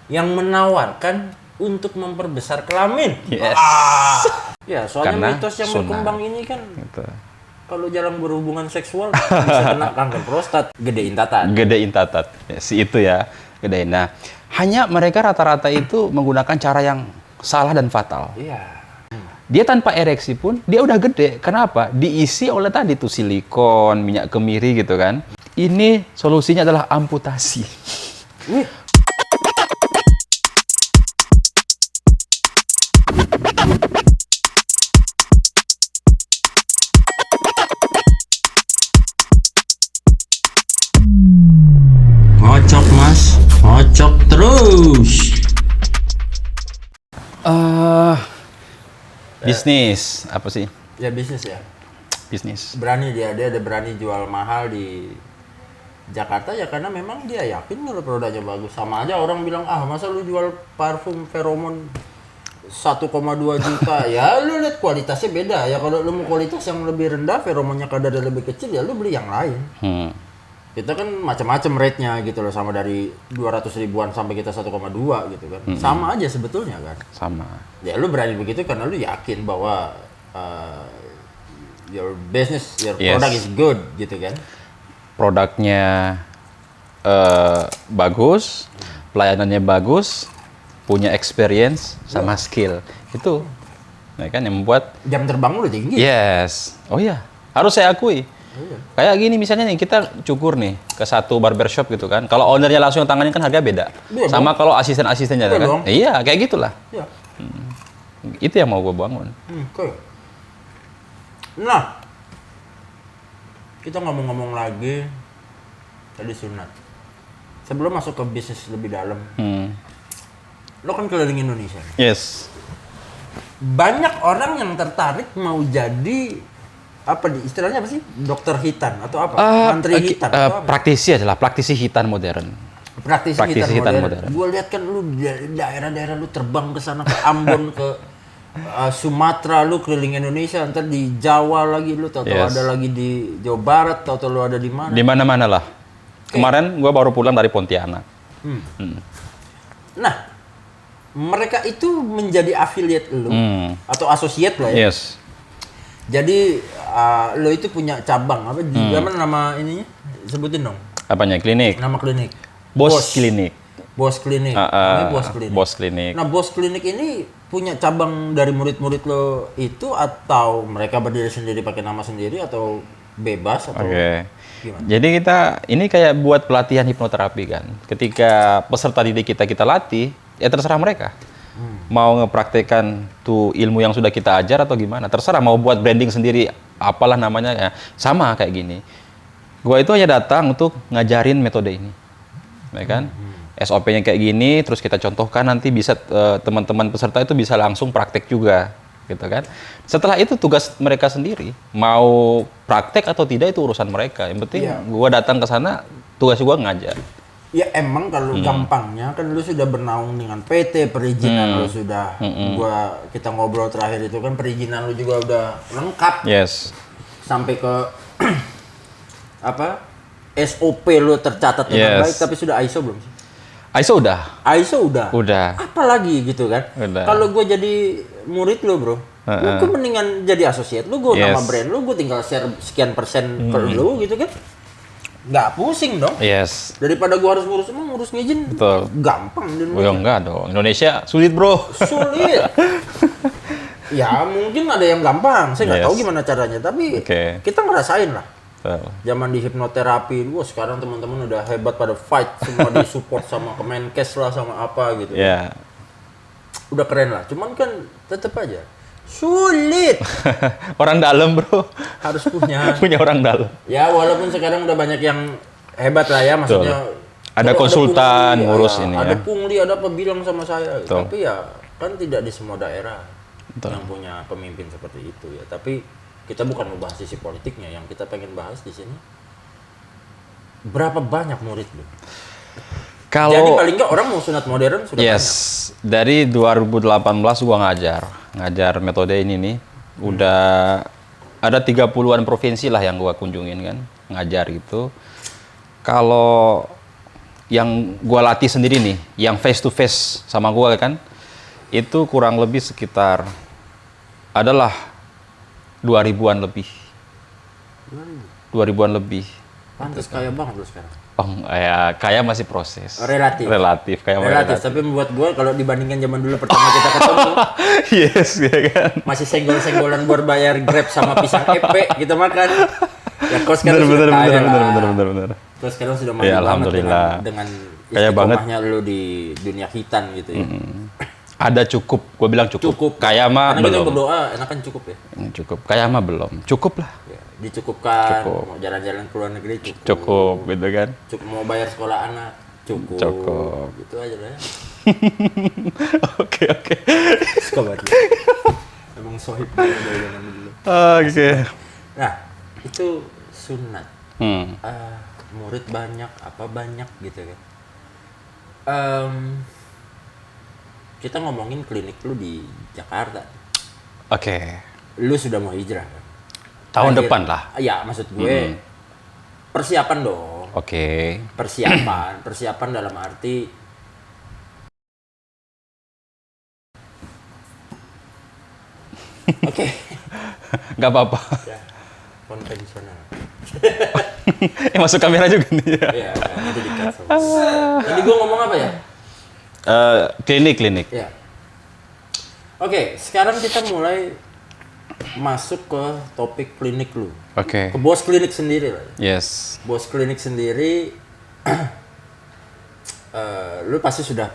yang menawarkan untuk memperbesar kelamin. Yes. Ya, soalnya Karena mitos yang sunnah. berkembang ini kan Gitu. kalau jarang berhubungan seksual bisa kena kanker prostat, gedein tatat. Gedein tatat. Ya, si itu ya, gedein. Nah, hanya mereka rata-rata itu menggunakan cara yang salah dan fatal. Iya. Dia tanpa ereksi pun dia udah gede. Kenapa? Diisi oleh tadi tuh silikon, minyak kemiri gitu kan. Ini solusinya adalah amputasi. Wih. Ngocok mas, ngocok terus. Bisnis apa sih? Ya bisnis ya. Bisnis. Berani dia ada berani jual mahal di Jakarta ya karena memang dia yakin kalau produknya bagus. Sama aja orang bilang, ah masa lu jual parfum feromon 1,2 juta. Ya lu lihat kualitasnya beda ya. Kalau lu mau kualitas yang lebih rendah, feromonnya kadarnya lebih kecil, ya lu beli yang lain. Kita kan macam-macam rate-nya gitu loh, sama dari 200 ribuan sampai kita 1,2 gitu kan. Sama aja sebetulnya kan. Sama. Ya lu berani begitu karena lu yakin bahwa your business, your Yes. product is good gitu kan. Produknya bagus, pelayanannya bagus, punya experience sama skill. Itu ya kan yang membuat Jam terbang lu tinggi. yes. Oh iya, harus saya akui. Kayak gini misalnya nih, kita cukur nih ke satu barbershop gitu kan. Kalau ownernya langsung tangannya kan harga beda. Iya Sama kalau asisten-asistennya Iya kan. dong. Iya, kayak gitulah. Ya. Itu yang mau gue bangun. Oke. Nah, kita ngomong-ngomong lagi tadi sunat. Sebelum masuk ke bisnis lebih dalam, lo kan keliling Indonesia. Yes. Banyak orang yang tertarik mau jadi apa istilahnya apa sih? Dokter hitan atau apa? Mantri hitan atau apa? Praktisi adalah praktisi hitan modern. Praktisi praktisi hitan hitan modern. modern. Gue lihat kan lu di daerah-daerah lu terbang ke sana, ke Ambon, ke Sumatera, lu keliling Indonesia, ntar di Jawa lagi lu, tahu-tahu Yes. ada lagi di Jawa Barat, tahu-tahu lu ada di mana? Di mana-mana lah. Kemarin gue baru pulang dari Pontianak. Nah, mereka itu menjadi affiliate lu atau associate lah ya. Yes. Jadi lo itu punya cabang apa? Di mana nama ininya? Sebutin dong. Apanya? Klinik. Nama klinik. Bos Klinik. Bos klinik. Namanya Bos klinik. Bos Klinik. Nah, Bos klinik ini punya cabang dari murid-murid lo itu atau mereka berdiri sendiri pakai nama sendiri atau bebas atau Oke. gimana? Jadi kita ini kayak buat pelatihan hipnoterapi kan. Ketika peserta didik kita latih, ya terserah mereka. Mau ngepraktekan tuh ilmu yang sudah kita ajar atau gimana. Terserah mau buat branding sendiri, apalah namanya ya. Sama kayak gini. Gua itu hanya datang untuk ngajarin metode ini. Ya kan? SOP-nya kayak gini, terus kita contohkan nanti bisa teman-teman peserta itu bisa langsung praktek juga. Gitu kan. Setelah itu tugas mereka sendiri. Mau praktek atau tidak itu urusan mereka. Yang penting gua datang ke sana, tugas gua ngajar. Ya emang kalau gampangnya kan lu sudah bernaung dengan PT, perizinan lu sudah kita ngobrol terakhir itu kan perizinan lu juga udah lengkap. Yes. Sampai ke apa? SOP lu tercatat dengan baik, tapi sudah ISO belum sih? ISO udah. ISO udah. Udah. Apalagi gitu kan? Udah. Kalau gue jadi murid lu, bro, gue mendingan jadi associate lu, gue nama brand lu, gue tinggal share sekian persen per lu gitu kan? Nggak pusing dong. Yes. Daripada gua harus ngurus ngizin. Betul. Gampang di Oh Indonesia. enggak dong. Indonesia sulit, bro. Sulit. Ya mungkin ada yang gampang. Saya nggak Yes. tahu gimana caranya. Tapi Oke. kita ngerasain lah. Betul. Zaman di hipnoterapi, wah sekarang teman-teman udah hebat pada fight. Semua disupport sama Kemenkes lah, sama apa gitu. Ya. Udah keren lah. Cuman kan tetap aja sulit. Orang dalam, bro. Harus punya. Punya orang dalam. Ya walaupun sekarang udah banyak yang hebat lah ya, maksudnya. Ada kalau konsultan pungli, ngurus ya, ini ada ya. pungli, ada apa bilang sama saya. Betul. Tapi ya kan tidak di semua daerah Betul. yang punya pemimpin seperti itu ya. Tapi kita bukan membahas sisi politiknya, yang kita pengen bahas di sini. Berapa banyak murid lu? Jadi Kalau paling nggak orang mau sunat modern sudah yes, dari 2018 gua ngajar metode ini nih. Udah ada 30-an provinsi lah yang gua kunjungin kan, ngajar gitu. Kalau yang gua latih sendiri nih, yang face to face sama gua kan, itu kurang lebih sekitar adalah 2000-an lebih. 2000-an lebih. Pantes kaya banget lu sekarang. Oh, ya kayak masih proses. Relatif. Relatif, kayak Relatif, tapi membuat gue kalau dibandingkan zaman dulu pertama kita ketemu, Yes, ya kan. masih senggol-senggolan buat bayar Grab sama pisang epe kita makan. Ya kau sekarang Bener, sudah kaya lah. bener. Kau sekarang sudah maju Ya, banget alhamdulillah. dengan Kaya banget. istiqomahnya lu di dunia hitan gitu ya. Ada cukup, gue bilang cukup. Cukup. Kayak mah Karena kita belum. berdoa enakan cukup ya. Cukup. Kayak mah belum. Cukup lah. Ya, dicukupkan. Cukup. Mau jalan-jalan ke luar negeri cukup. Cukup, gitu kan. Cukup mau bayar sekolah anak cukup. Cukup. Gitu aja lah ya. Oke. Suka banget. Emang sohib banget dari zaman dulu. Oke. Nah, itu sunat. Hmm. Murid banyak, apa banyak gitu kan. Kita ngomongin klinik lu di Jakarta. Oke. Lu sudah mau hijrah kan? Tahun depan lah. Ya, maksud gue persiapan dong. Oke. Persiapan dalam arti Oke. Nggak apa-apa. Ya, konvensional. Masuk kamera juga nih. Iya, nanti di-cut sama. Tadi gue ngomong apa ya? Klinik. Ya. Oke, sekarang kita mulai masuk ke topik klinik lu. Oke. Ke bos klinik sendiri lah. Yes. Bos klinik sendiri, lu pasti sudah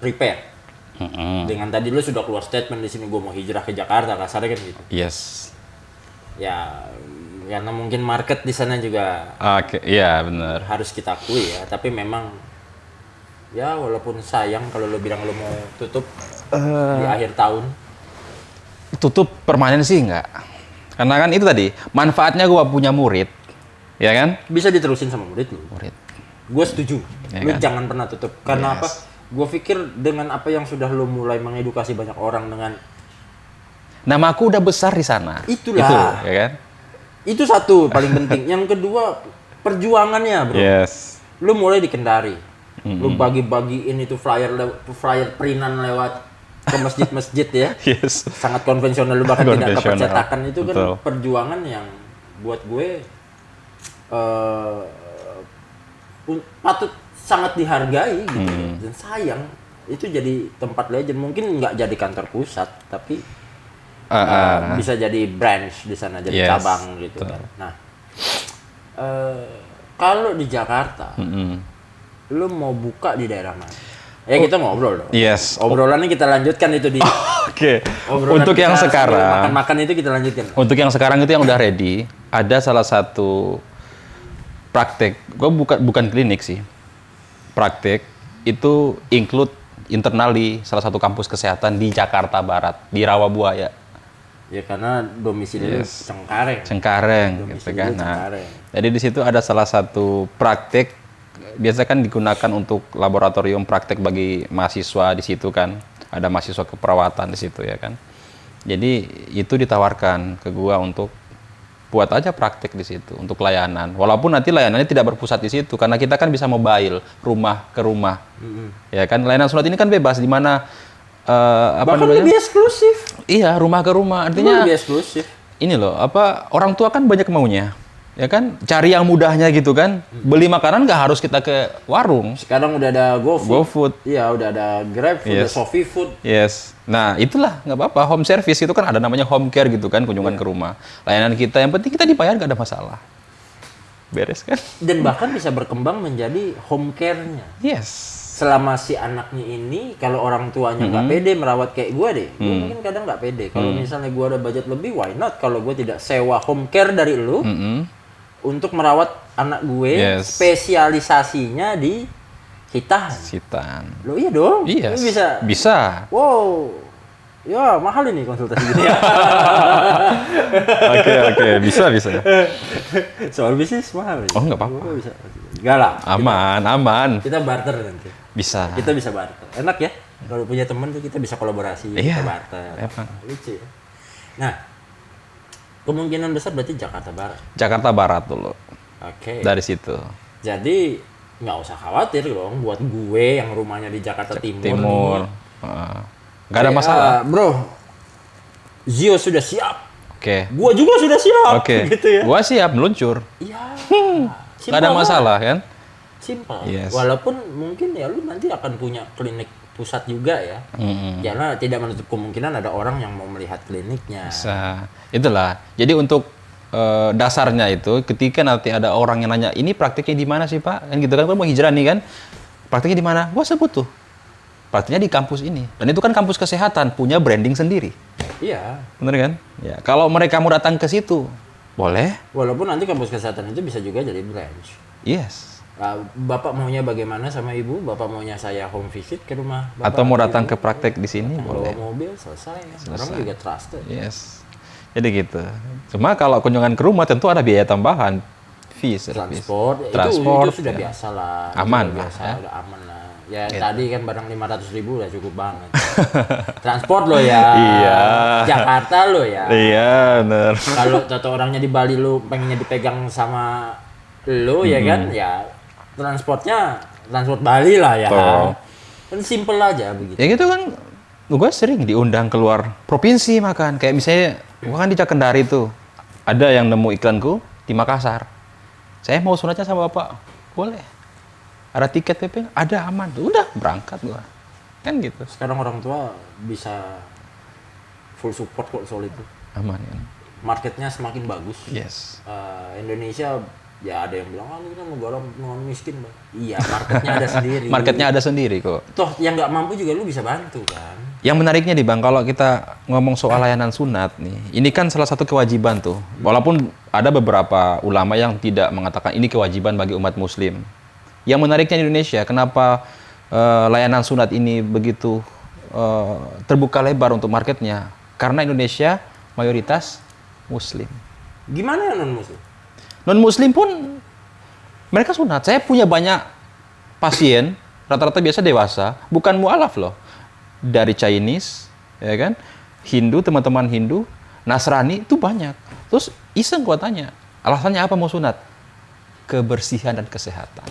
prepare. Dengan tadi lu sudah keluar statement di sini gue mau hijrah ke Jakarta, kasarnya kan gitu. Yes. Ya, karena mungkin market di sana juga Oke, iya benar. harus kita akui ya. Tapi memang ya walaupun sayang kalau lu bilang lu mau tutup di akhir tahun. Tutup permanen sih enggak. Karena kan itu tadi, manfaatnya gua punya murid. Ya kan? Bisa diterusin sama murid lu. Murid. Gue setuju. Ya Lu kan? jangan pernah tutup. Karena Yes. apa? Gue pikir dengan apa yang sudah lu mulai mengedukasi banyak orang dengan Namaku udah besar di sana. Itulah. Itu, ya kan? itu satu paling penting. Yang kedua perjuangannya, bro. Yes. Lu mulai di Kendari. Lu bagi-bagiin itu flyer printan lewat ke masjid-masjid ya. Yes. Sangat konvensional, lu bahkan tidak ke Konvensional. percetakan. Itu kan Betul. perjuangan yang buat gue patut sangat dihargai gitu. Dan sayang itu jadi tempat legend. Mungkin nggak jadi kantor pusat, tapi bisa jadi branch di sana, jadi Yes, cabang gitu kan. Nah, kalau di Jakarta, lu mau buka di daerah mana? Ya kita ngobrol dong. Yes. Obrolannya kita lanjutkan itu di Oke. obrolan Untuk yang kita sambil sekarang, makan-makan itu kita lanjutkan. untuk yang sekarang itu yang udah ready, ada salah satu praktek. Gua bukan klinik sih. Praktek itu include internally salah satu kampus kesehatan di Jakarta Barat, di Rawabuaya. Ya karena domisili lu Yes. Cengkareng. Cengkareng gitu Domisili kan. lu Nah, Cengkareng. jadi di situ ada salah satu praktek biasa kan digunakan untuk laboratorium praktek bagi mahasiswa di situ kan. Ada mahasiswa keperawatan di situ ya kan. Jadi itu ditawarkan ke gua untuk buat aja praktek di situ untuk layanan. Walaupun nanti layanannya tidak berpusat di situ karena kita kan bisa mobile rumah ke rumah. Ya kan layanan sunat ini kan bebas di mana apa Bahkan namanya? lebih eksklusif. Iya, rumah ke rumah. Artinya Lebih eksklusif. ini loh, apa orang tua kan banyak maunya, ya kan? Cari yang mudahnya gitu kan. Beli makanan nggak harus kita ke warung. Sekarang udah ada GoFood. GoFood. Iya, udah ada GrabFood, Yes. ada Shopee Food. Yes. Nah, itulah nggak apa-apa. Home service itu kan ada namanya home care gitu kan, kunjungan ke rumah. Layanan kita yang penting kita dibayar nggak ada masalah. Beres kan? Dan bahkan bisa berkembang menjadi home care-nya. Yes. Selama si anaknya ini, kalau orang tuanya nggak pede merawat kayak gue deh, gue mungkin kadang nggak pede. Kalau misalnya gue ada budget lebih, why not? Kalau gue tidak sewa home care dari lu untuk merawat anak gue, Yes. spesialisasinya di hitan. Sitan. Lo iya dong. Iya. Lu bisa. Bisa. Wow. Ya mahal ini konsultasi gini. Oke, bisa. Soal bisnis mahal. Oh, nggak apa-apa. Gua bisa. Enggak lah. Aman. Kita barter nanti. Bisa. Kita bisa barter. Enak ya? Kalau punya teman tuh kita bisa kolaborasi, Iya, kita barter. emang. Lucu ya. Nah, kemungkinan besar berarti Jakarta Barat. Jakarta Barat dulu. Oke. Dari situ. Jadi nggak usah khawatir dong buat gue yang rumahnya di Jakarta Timur. Timur. nih. Nggak ada masalah. Bro, Zio sudah siap. Oke. Gua juga sudah siap. Oke. Gitu ya. Gua siap meluncur. Iya. Nggak ada masalah kan? Simpel. Yes. Walaupun mungkin ya lu nanti akan punya klinik pusat juga ya. Karena tidak menutup kemungkinan ada orang yang mau melihat kliniknya. Itulah. Jadi untuk dasarnya itu ketika nanti ada orang yang nanya, ini praktiknya di mana sih Pak? Kan gitu kan, mau hijrah nih kan? Praktiknya di mana? Gua sebut tuh. Praktiknya di kampus ini. Dan itu kan kampus kesehatan, punya branding sendiri. Iya. Bener kan? Ya, kalau mereka mau datang ke situ, boleh. Walaupun nanti kampus kesehatan itu bisa juga jadi branch. Yes. Nah, Bapak maunya bagaimana sama Ibu? Bapak maunya saya home visit ke rumah Bapak? Atau mau datang ke praktek di sini, bawa boleh. mobil, selesai. Orang juga trusted. Yes. Jadi gitu. Cuma kalau kunjungan ke rumah tentu ada biaya tambahan. Fee service. Transport, itu sudah biasa lah. Aman lah. biasa, ya. Udah aman lah. Ya tadi kan barang 500.000 udah cukup banget. Transport lo ya. Iya. Jakarta lo ya. Iya, bener. Kalau tato orangnya di Bali lo pengennya dipegang sama lo ya kan, ya transport Bali lah ya. Betul. Kan simple aja begitu. Ya gitu kan, gue sering diundang keluar provinsi makan. Kayak misalnya, gue kan di Cakendari tuh, ada yang nemu iklanku di Makassar. Saya mau sunatnya sama Bapak, boleh. Ada tiket PP, ada aman tuh, udah berangkat gue. Kan gitu. Sekarang orang tua bisa full support kok soal itu. Aman kan. Marketnya semakin bagus. Yes. Indonesia ya ada yang bilang kita negara non miskin Bang. Iya, marketnya ada sendiri. Marketnya ada sendiri kok. Toh yang nggak mampu juga lu bisa bantu kan. Yang menariknya nih Bang, kalau kita ngomong soal layanan sunat nih, ini kan salah satu kewajiban tuh. Walaupun ada beberapa ulama yang tidak mengatakan ini kewajiban bagi umat muslim. Yang menariknya di Indonesia, kenapa layanan sunat ini begitu terbuka lebar untuk marketnya? Karena Indonesia mayoritas muslim. Gimana ya non muslim? Non-muslim pun mereka sunat. Saya punya banyak pasien, rata-rata biasa dewasa, bukan mualaf loh. Dari Chinese, ya kan? Hindu, teman-teman Hindu, Nasrani itu banyak. Terus iseng gua tanya, alasannya apa mau sunat? Kebersihan dan kesehatan.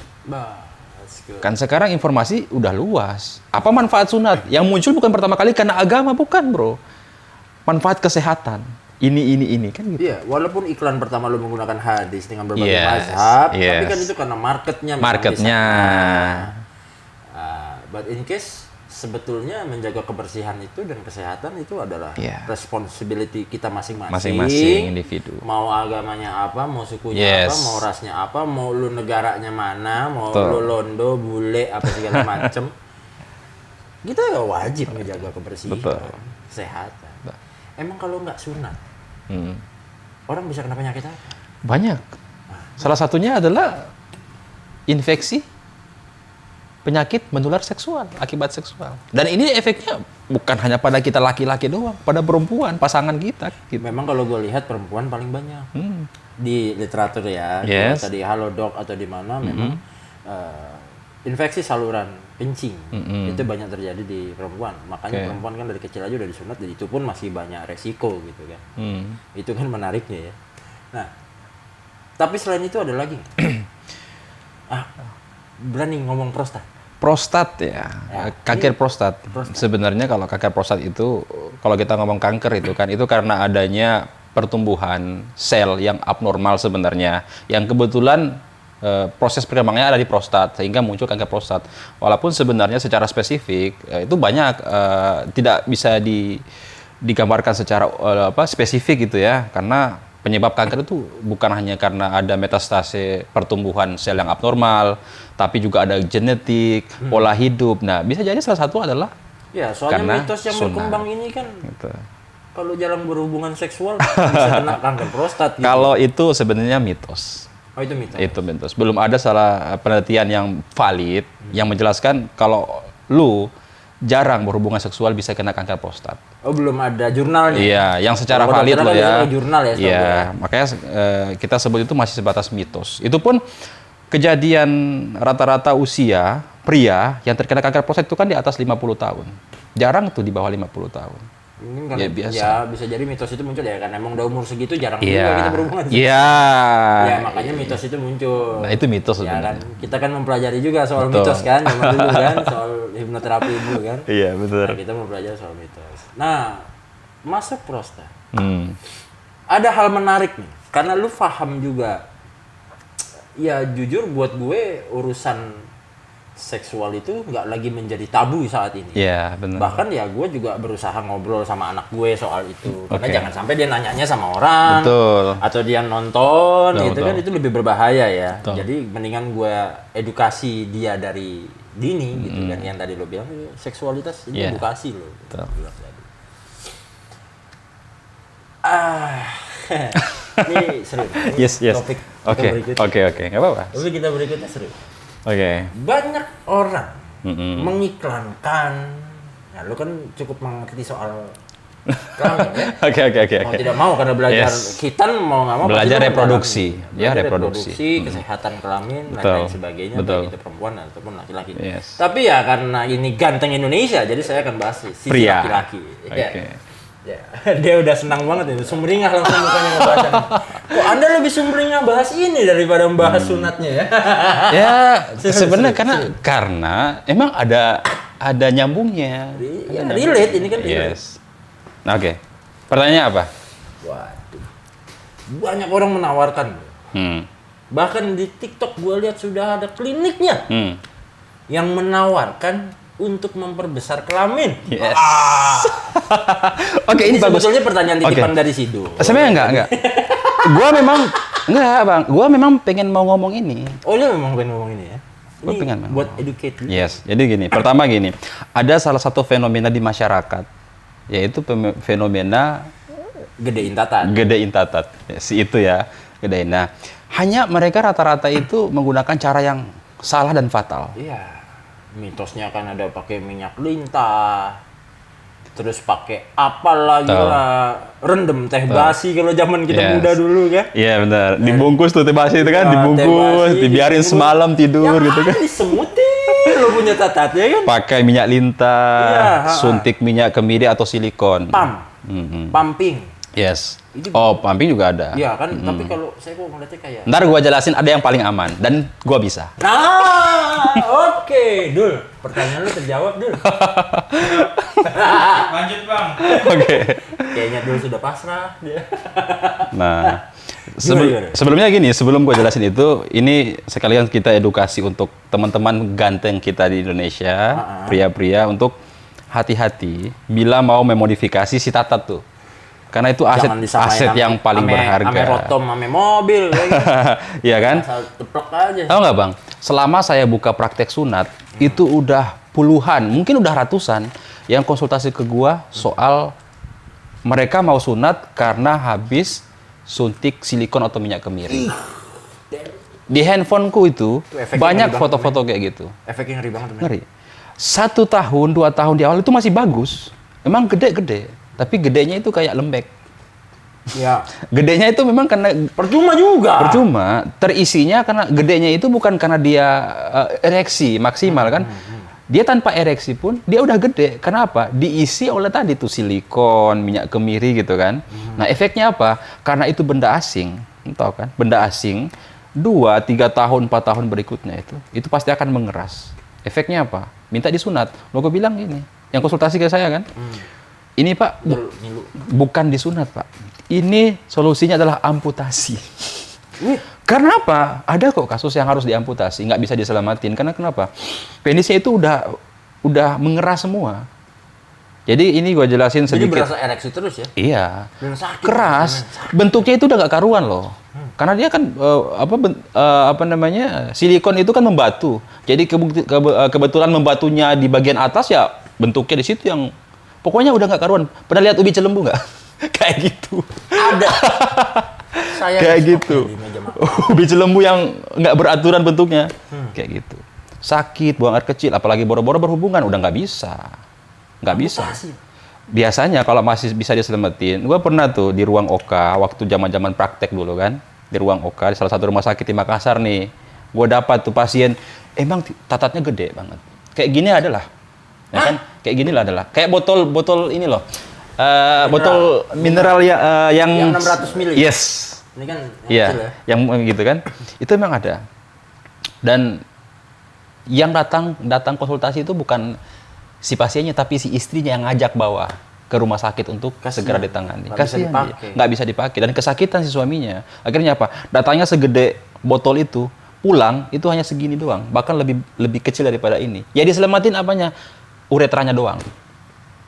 Kan sekarang informasi udah luas. Apa manfaat sunat? Yang muncul bukan pertama kali karena agama, bukan bro. Manfaat kesehatan. Ini kan gitu. Iya, walaupun iklan pertama lu menggunakan hadis dengan berbagai mazhab, tapi kan itu karena marketnya. But in case sebetulnya menjaga kebersihan itu dan kesehatan itu adalah responsibility kita masing-masing. Masing-masing individu. Mau agamanya apa, mau sukunya apa, mau rasnya apa, mau lu negaranya mana, mau lu londo, bule, apa segala macem. Kita ya wajib menjaga kebersihan, kesehatan. Emang kalau nggak sunat, orang bisa kena penyakit apa? Banyak. Salah satunya adalah infeksi penyakit menular seksual, akibat seksual. Dan ini efeknya bukan hanya pada kita laki-laki doang, pada perempuan, pasangan kita. Gitu. Memang kalau gue lihat perempuan paling banyak. Di literatur ya, tadi Halodoc atau di mana, memang infeksi saluran kencing itu banyak terjadi di perempuan. Makanya perempuan kan dari kecil aja udah disunat, dan itu pun masih banyak resiko gitu kan. Itu kan menariknya ya. Nah, tapi selain itu ada lagi. Berani ngomong prostat. Prostat ya, kanker prostat. Sebenarnya kalau kanker prostat itu, kalau kita ngomong kanker itu kan, itu karena adanya pertumbuhan sel yang abnormal sebenarnya, yang kebetulan proses perkembangannya ada di prostat, sehingga muncul kanker prostat. Walaupun sebenarnya secara spesifik itu banyak tidak bisa digambarkan secara spesifik gitu ya, karena penyebab kanker itu bukan hanya karena ada metastase pertumbuhan sel yang abnormal, tapi juga ada genetik, pola hidup. Nah, bisa jadi salah satu adalah soalnya mitos yang berkembang ini kan gitu. Kalau jarang berhubungan seksual bisa kena kanker prostat gitu. Kalau itu sebenarnya mitos. Oh, itu mitos. Itu mitos. Belum ada salah penelitian yang valid yang menjelaskan kalau lu jarang berhubungan seksual bisa kena kanker prostat. Oh, belum ada jurnalnya? Iya, yang secara valid loh ya. Jurnal ya. Iya, makanya kita sebut itu masih sebatas mitos. Itu pun kejadian rata-rata usia pria yang terkena kanker prostat itu kan di atas 50 tahun. Jarang tuh di bawah 50 tahun. Mungkin karena Ya, biasa. ya bisa jadi mitos itu muncul ya, karena emang udah umur segitu jarang juga Iya. kita berhubungan. Iya. Ya makanya mitos itu muncul. Nah, itu mitos Ya kan, sebenarnya. kita kan mempelajari juga soal Betul. mitos kan, zaman dulu kan, soal hipnoterapi dulu kan. Iya, betul. Nah, kita mempelajari soal mitos. Nah, masuk prosta. Hmm. Ada hal menarik nih, karena lu paham juga. Ya jujur buat gue urusan seksual itu nggak lagi menjadi tabu saat ini. Iya, benar. Bahkan ya gue juga berusaha ngobrol sama anak gue soal itu. Karena Oke. jangan sampai dia nanyanya sama orang. Betul. Atau dia nonton, Betul, gitu kan, betul. itu lebih berbahaya ya. Betul. Jadi mendingan gue edukasi dia dari dini gitu kan. Yang tadi lo bilang, seksualitas ini Iya. edukasi lo. Betul. Ini seru. Ini Yes. Topik kita Oke, berikutnya. oke, nggak apa-apa. Topik kita berikutnya seru. Oke. Banyak orang Mm-mm. mengiklankan, ya lu kan cukup mengerti soal kelamin ya. Oke. Mau tidak mau karena belajar Yes. kita mau nggak mau Belajar pasti lu reproduksi. mendalami. Ya, Belajar reproduksi. kesehatan kelamin dan Betul. lain sebagainya, Betul. baik itu perempuan ataupun laki-laki. Yes. Tapi ya karena ini ganteng Indonesia, jadi saya akan bahas sisi Pria. laki-laki. Ya. Oke. Ya, dia udah senang banget itu, sumringah langsung mukanya ngebahas. Kok Anda lebih sumringah bahas ini daripada membahas sunatnya ya? Ya, sebenarnya karena emang ada nyambungnya. Iya, relate ini kan relate. Yes. Nah, oke. Pertanyaannya apa? Waduh. Banyak orang menawarkan. Hmm. Bahkan di TikTok gue lihat sudah ada kliniknya Hmm. yang menawarkan untuk memperbesar kelamin. Yes. Ah. Oke, ini bagus. sebetulnya pertanyaan titipan Oke. dari Sido. Sebenarnya enggak. Enggak, Bang. Gua memang pengen mau ngomong ini. Oh, lu memang pengen ngomong ini ya? Gua Ini pengen memang. buat educate lu. Yes. Jadi gini, pertama gini. Ada salah satu fenomena di masyarakat, yaitu fenomena Gedein tatat. gedein tatat. Si itu ya, gedein. Nah, hanya mereka rata-rata itu menggunakan cara yang salah dan fatal. Iya. Mitosnya kan ada pakai minyak lintah. Terus pakai apa lagi Betul. lah. Rendem teh basi kalau zaman kita Yes. muda dulu kan. Iya benar. Dibungkus tuh teh basi itu kan, Ya, dibungkus, teh basi, dibiarin dibungkus. semalam tidur gitu kan. Disemutin lo punya tatatnya kan. Pakai minyak lintah, Iya, ha-ha. suntik minyak kemiri atau silikon. Pam. Mm-mm. Pumping. Yes. Itu- Oh, pumping juga ada. Iya kan, tapi kalau saya kok ngeliatnya kayak Ntar gua jelasin ada yang paling aman dan gua bisa. nah, oke, Dul. Pertanyaan lu terjawab, Dul. Lanjut bang. Oke. Kayaknya Dul sudah pasrah dia. Nah, Gimana? sebelumnya gini, sebelum gua jelasin itu, ini sekalian kita edukasi untuk teman-teman ganteng kita di Indonesia, pria-pria untuk hati-hati bila mau memodifikasi si tatat tuh. Karena itu Jangan disamain aset yang paling berharga. Ame rotom, ame mobil, kayak gitu. Iya kan? Asal teplek aja. Tahu nggak Bang? Selama saya buka praktek sunat, itu udah puluhan, mungkin udah ratusan yang konsultasi ke gua soal mereka mau sunat karena habis suntik silikon atau minyak kemiri. Di handphoneku itu efeknya banyak ngeri banget, foto-foto kayak gitu. Efeknya ngeri banget, men. Ngeri. 1 tahun, 2 tahun di awal itu masih bagus. Emang gede-gede, tapi gedenya itu kayak lembek. Ya, Gedenya itu memang karena percuma juga. percuma, terisinya karena gedenya itu bukan karena dia ereksi maksimal kan. Dia tanpa ereksi pun dia udah gede. Kenapa? Diisi oleh tadi tuh silikon, minyak kemiri gitu kan. Nah, efeknya apa? Karena itu benda asing, tahu kan? Benda asing 2, 3 tahun, 4 tahun berikutnya itu pasti akan mengeras. Efeknya apa? Minta disunat. Lo gue bilang gini, yang konsultasi ke saya kan. Ini Pak, Dul, ngilu. bukan disunat Pak. Ini solusinya adalah amputasi. Wih, Karena apa? Ada kok kasus yang harus diamputasi, nggak bisa diselamatin. Karena kenapa? Penisnya itu udah mengeras semua. Jadi ini gue jelasin jadi sedikit. berasa ereksi terus ya? Iya. Dan sakit. Keras. Bentuknya itu udah nggak karuan loh. Karena dia kan apa namanya, silikon itu kan membatu. Jadi kebetulan membatunya di bagian atas ya bentuknya di situ yang pokoknya udah nggak karuan. Pernah lihat ubi celembu nggak? Kayak gitu. Ada. Saya Kayak stok gitu. di meja makan. Ubi celembu yang nggak beraturan bentuknya. Kayak gitu. Sakit, buang air kecil, apalagi boro-boro berhubungan, udah nggak bisa. Nggak bisa. Amputasi. Biasanya kalau masih bisa diselamatin, gue pernah tuh di ruang OKA, waktu zaman-zaman praktek dulu kan, di ruang OKA, di salah satu rumah sakit di Makassar nih, gue dapat tuh pasien, emang tatatnya gede banget. Kayak gini adalah. Ya kan? Kayak gini lah adalah. Kayak botol ini loh. botol mineral yang Yang 600 mili. Yes. Ini kan yang Iya, kecil ya. yang gitu kan. Itu memang ada. Dan yang datang konsultasi itu bukan si pasiennya tapi si istrinya yang ngajak bawa ke rumah sakit untuk Kasian. segera ditangani. Nggak bisa Kasian dia. dipakai. Nggak bisa dipakai dan kesakitan si suaminya. Akhirnya apa? Datangnya segede botol itu, pulang itu hanya segini doang, bahkan lebih kecil daripada ini. Ya diselamatin apanya? Uretranya doang.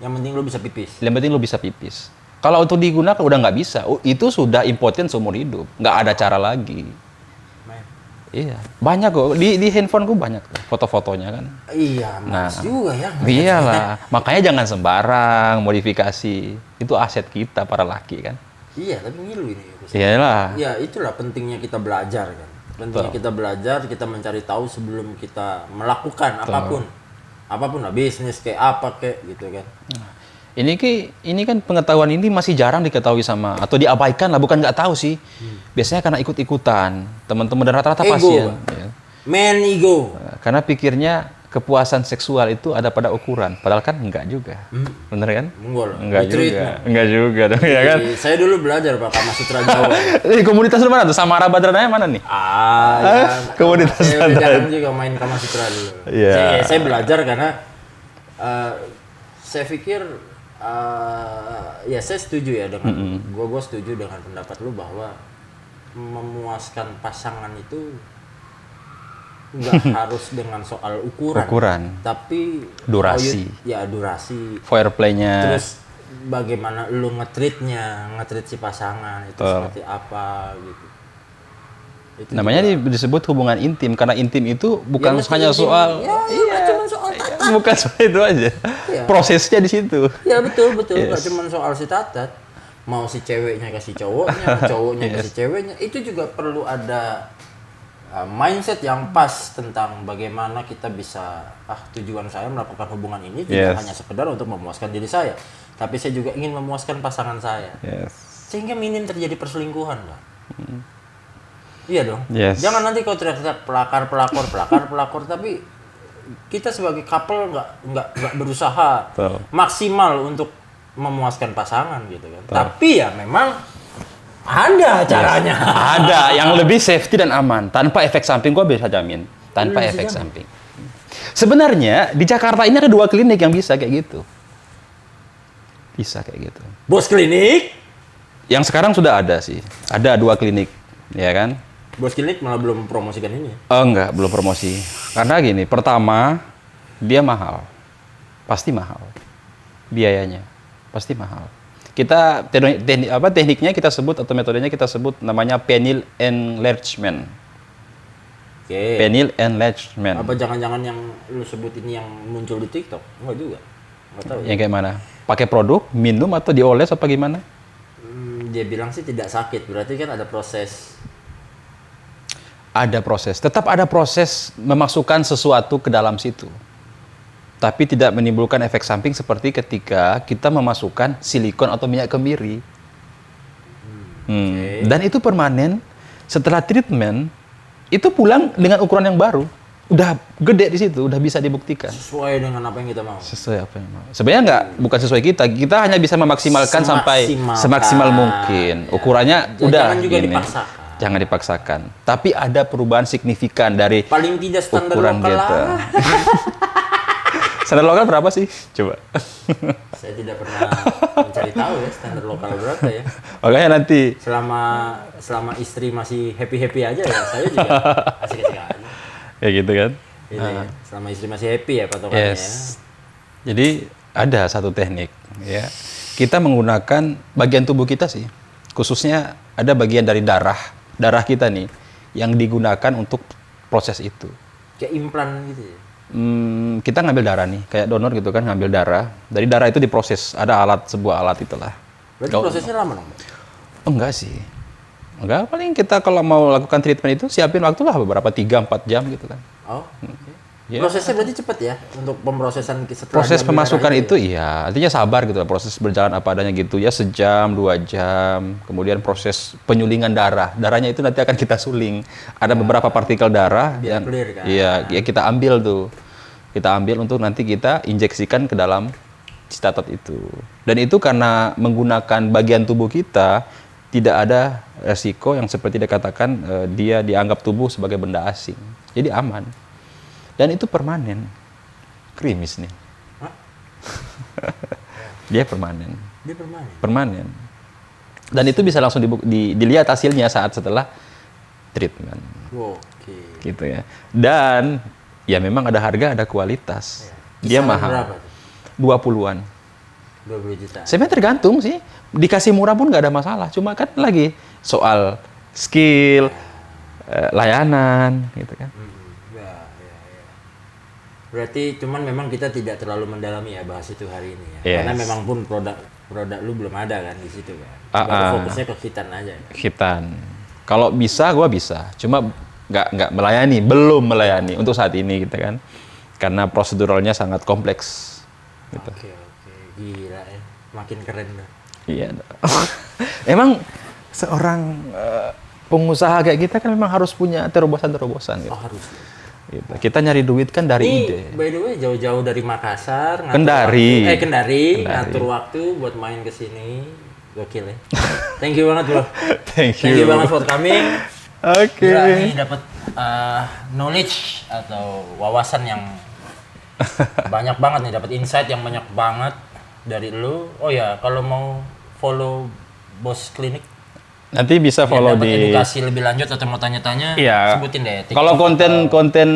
Yang penting lu bisa pipis. Yang penting lu bisa pipis. Kalau untuk digunakan udah nggak bisa. Itu sudah impoten seumur hidup. Nggak ada cara lagi. Men. Iya, banyak kok. Di handphoneku banyak tuh foto-fotonya kan. Iya, mas juga ya. Iyalah, makanya jangan sembarang modifikasi. Itu aset kita para laki kan. Iya, tapi ngilu ini. Iyalah. Ya, itulah pentingnya kita belajar kan. Pentingnya kita belajar, kita mencari tahu sebelum kita melakukan apapun. Apapun lah, bisnis kayak apa kayak gitu kan. Ini kan pengetahuan ini masih jarang diketahui sama atau diabaikan lah, bukan nggak tahu sih. Biasanya karena ikut-ikutan teman-teman dan rata-rata Ego, pasien. Pak. Ya. Man ego. Karena pikirnya kepuasan seksual itu ada pada ukuran, padahal kan enggak juga. Bener kan? Enggak juga. Enggak juga dong ya kan. Saya dulu belajar Pak Kama Sutra Jawa. Komunitas lu mana tuh? Samara Badranaya mana nih? Ya. Komunitas saya santai. jarang juga main Kama Sutra dulu. Iya. Saya belajar karena saya pikir ya saya setuju ya dengan gua setuju dengan pendapat lu bahwa memuaskan pasangan itu nggak harus dengan soal ukuran, tapi durasi. Durasi. Foreplay-nya. Terus bagaimana lu nge-treat si pasangan itu seperti apa gitu. Itu namanya disebut hubungan intim karena intim itu bukan mesti hanya intim. soal Cuma soal tatat. bukan soal itu aja. Iya. Prosesnya di situ. Ya betul Yes. nggak cuma soal si tatat. Mau si ceweknya kasih cowoknya, cowoknya kasih ceweknya, itu juga perlu ada mindset yang pas tentang bagaimana kita bisa tujuan saya melakukan hubungan ini tidak hanya sekedar untuk memuaskan diri saya, tapi saya juga ingin memuaskan pasangan saya. Yes. Sehingga minim terjadi perselingkuhan, Pak. Iya dong. Yes. Jangan nanti kau teriak-teriak pelakor, tapi kita sebagai couple nggak berusaha Betul. maksimal untuk memuaskan pasangan gitu kan. Tapi ya memang ada caranya. Ada yang lebih safety dan aman tanpa efek samping, gua bisa jamin. Tanpa efek samping. Sebenarnya di Jakarta ini ada 2 klinik yang bisa kayak gitu. Bisa kayak gitu. Bos klinik. Yang sekarang sudah ada sih. Ada 2 klinik, ya kan? Bos klinik malah belum mempromosikan ini. Oh enggak, belum promosi. Karena gini, pertama dia mahal. Pasti mahal. Biayanya pasti mahal. Kita tekniknya kita sebut atau metodenya kita sebut namanya penile enlargement. Oke. Penile enlargement. Apa jangan-jangan yang lu sebut ini yang muncul di TikTok? Enggak juga. Enggak tahu. Yang kayak mana? Pakai produk, minum atau dioles apa gimana? Dia bilang sih tidak sakit, berarti kan ada proses. Ada proses. Tetap ada proses memasukkan sesuatu ke dalam situ. Tapi tidak menimbulkan efek samping seperti ketika kita memasukkan silikon atau minyak kemiri. Okay. Dan itu permanen. Setelah treatment, itu pulang dengan ukuran yang baru. Udah gede di situ, udah bisa dibuktikan. Sesuai dengan apa yang kita mau. Sesuai apa yang mau. Sebenarnya nggak, bukan sesuai kita. Kita hanya bisa memaksimalkan sampai semaksimal mungkin. Ukurannya udah Jangan juga gini. dipaksakan. Jangan dipaksakan. Tapi ada perubahan signifikan dari Paling tidak standar ukuran lokal kita. lah. Standar lokal berapa sih? Coba. Saya tidak pernah mencari tahu ya standar lokal berapa ya. Makanya nanti Selama istri masih happy aja ya, saya juga asik-asik aja. ya gitu kan. Ini, selama istri masih happy ya patokannya. Yes. Jadi ada satu teknik ya. Kita menggunakan bagian tubuh kita sih. Khususnya ada bagian dari darah kita nih yang digunakan untuk proses itu. Kayak implan gitu ya. Kita ngambil darah nih, kayak donor gitu kan, ngambil darah. Dari darah itu diproses, ada sebuah alat itulah. Berarti prosesnya lama dong? Enggak sih. Enggak, paling kita kalau mau lakukan treatment itu siapin waktu lah beberapa 3-4 jam gitu kan. Oh, oke. Ya. Prosesnya berarti cepat ya untuk pemrosesan setelah Proses diambil pemasukan darah itu iya, artinya sabar gitu lah, proses berjalan apa adanya gitu ya, sejam, 2 jam. Kemudian proses penyulingan darah. Darahnya itu nanti akan kita suling. Ada beberapa partikel darah biar yang clear kan. iya, ya kita ambil tuh. Kita ambil untuk nanti kita injeksikan ke dalam Cystatot itu. Dan itu karena menggunakan bagian tubuh kita, tidak ada resiko yang seperti dikatakan dia dianggap tubuh sebagai benda asing. Jadi aman. Dan itu permanen. Krimis nih. Dia permanen. Dia permanen. Permanen. Dan itu bisa langsung dilihat hasilnya saat setelah treatment. Oke. Gitu ya. Dan ya memang ada harga, ada kualitas. Dia Kisaran mahal. berapa tuh? 20-an. 20 juta. Sebenarnya tergantung sih. Dikasih murah pun nggak ada masalah. Cuma kan lagi soal skill, layanan, gitu kan. Ya. Berarti cuman memang kita tidak terlalu mendalami ya bahas itu hari ini ya. Yes. Karena memang pun produk lu belum ada kan di situ kan. Baru fokusnya ke khitan aja. Khitan. Kalau bisa, gua bisa. Cuma nggak melayani, belum melayani untuk saat ini, gitu kan. Karena proseduralnya sangat kompleks. Gitu. Oke. Gila ya. Makin keren dah. Iya. Emang seorang pengusaha kayak kita kan memang harus punya terobosan-terobosan gitu. Oh harus. Gitu. Kita nyari duit kan dari Ini ide. by the way jauh-jauh dari Makassar, Kendari. Kendari, ngatur waktu buat main ke sini. Gokil ya. Thank you banget bro. Thank Thank you banget for coming. Oke. Gila, ini dapat knowledge atau wawasan yang banyak banget nih, dapat insight yang banyak banget dari lu. Oh ya, kalau mau follow Bos Klinik, Nanti bisa follow dapat di. edukasi lebih lanjut atau mau tanya-tanya, Iya. sebutin deh. TikTok Kalau atau- konten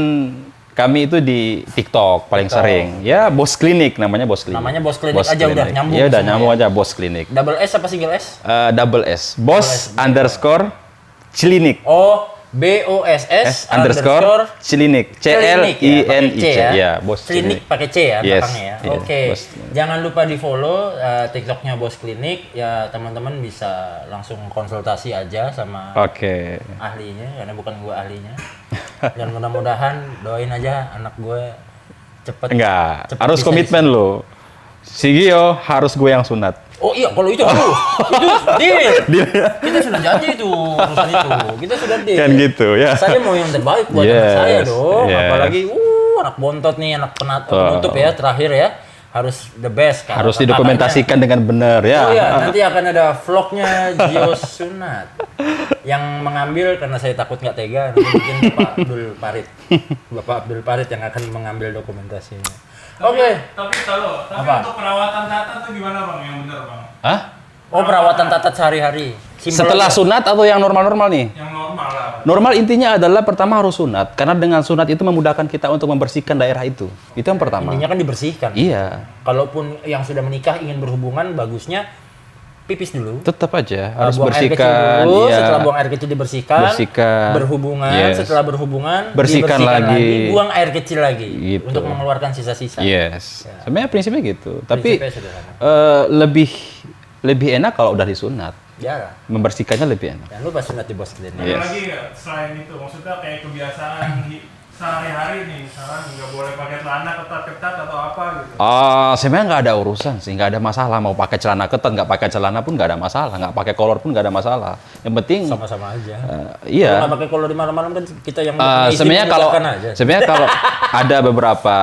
kami itu di TikTok paling sering. Ya, Bos Klinik namanya Bos Klinik. Namanya Bos Klinik aja udah nyambung Iya, udah semua nyambung ya. aja Bos Klinik. double S apa single S? Double S. Bos underscore Klinik. Oh, BOSS Underscore Klinik. Klinik ya, pakai CLINIC. C ya. Ya, Bos Klinik Klinik. pakai C ya Yes, belakangnya ya. iya, Oke. Bos Klinik. Jangan lupa di-follow TikToknya Bos Klinik ya, teman-teman bisa langsung konsultasi aja sama Oke. ahlinya karena bukan gua ahlinya. Dan mudah-mudahan doain aja anak gue cepet. Enggak, cepet harus bisa komitmen lo. Si Gio harus gue yang sunat. Oh iya, kalau itu aduh, itu deal. Kita sudah janji itu urusan itu. Kita sudah deal. Kan gitu ya. Saya mau yang terbaik buat anak Yes, saya dong. yes. Apalagi anak bontot nih, anak penutup ya terakhir ya. Harus the best kan. Harus didokumentasikan dengan benar ya. Oh iya, nanti akan ada vlognya Gio Sunat yang mengambil karena saya takut nggak tega nanti mungkin Bapak Abdul Parit yang akan mengambil dokumentasinya. Oke. Tapi kalau Apa? untuk perawatan tata tuh gimana bang? Yang benar bang? Hah? Oh perawatan tatat sehari-hari. Simple Setelah aja. sunat atau yang normal-normal nih? Yang normal lah. Normal intinya adalah pertama harus sunat, karena dengan sunat itu memudahkan kita untuk membersihkan daerah itu. Itu yang pertama. Intinya kan dibersihkan. Iya, Kalaupun yang sudah menikah ingin berhubungan, bagusnya pipis dulu. tetap aja harus Buang air kecil bersihkan. dulu, Iya. setelah buang air kecil dibersihkan, Bersihkan. berhubungan, Yes. setelah berhubungan, Bersihkan dibersihkan lagi. buang air kecil lagi Gitu. untuk mengeluarkan sisa-sisa. Yes. Sebenarnya prinsipnya gitu. Tapi Prinsipnya sederhana. lebih enak kalau udah disunat. Ya, Membersihkannya lebih enak. jangan lupa sunat di Bos Klinik. Ada Yes. lagi nggak selain itu? Maksudnya kayak kebiasaan sehari-hari nih, misalkan nggak boleh pakai celana ketat-ketat atau apa gitu. Sebenarnya nggak ada urusan sih, nggak ada masalah. Mau pakai celana ketat, nggak pakai celana pun nggak ada masalah. Nggak pakai kolor pun nggak ada masalah. Yang penting, Sama-sama aja. iya. Kalau nggak pakai kolor di malam-malam kan kita yang punya istri Sebenarnya kalau mengucapkan aja. ada beberapa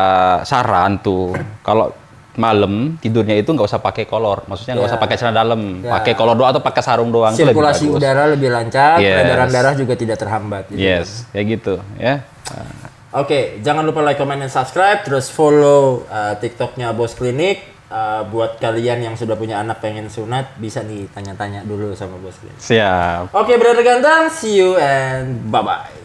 saran tuh, kalau malam tidurnya itu nggak usah pakai kolor, maksudnya nggak Ya. usah pakai celana dalam, Ya. pakai kolor doang atau pakai sarung doang. Itu lebih Sirkulasi bagus. udara lebih lancar, Yes. peredaran darah juga tidak terhambat. Gitu. Yes, kayak gitu ya. Oke, jangan lupa like, comment, dan subscribe. Terus follow TikToknya Bos Klinik. Buat kalian yang sudah punya anak pengen sunat, bisa nih tanya-tanya dulu sama Bos Klinik. Siap. Oke, brother ganteng. See you and bye-bye.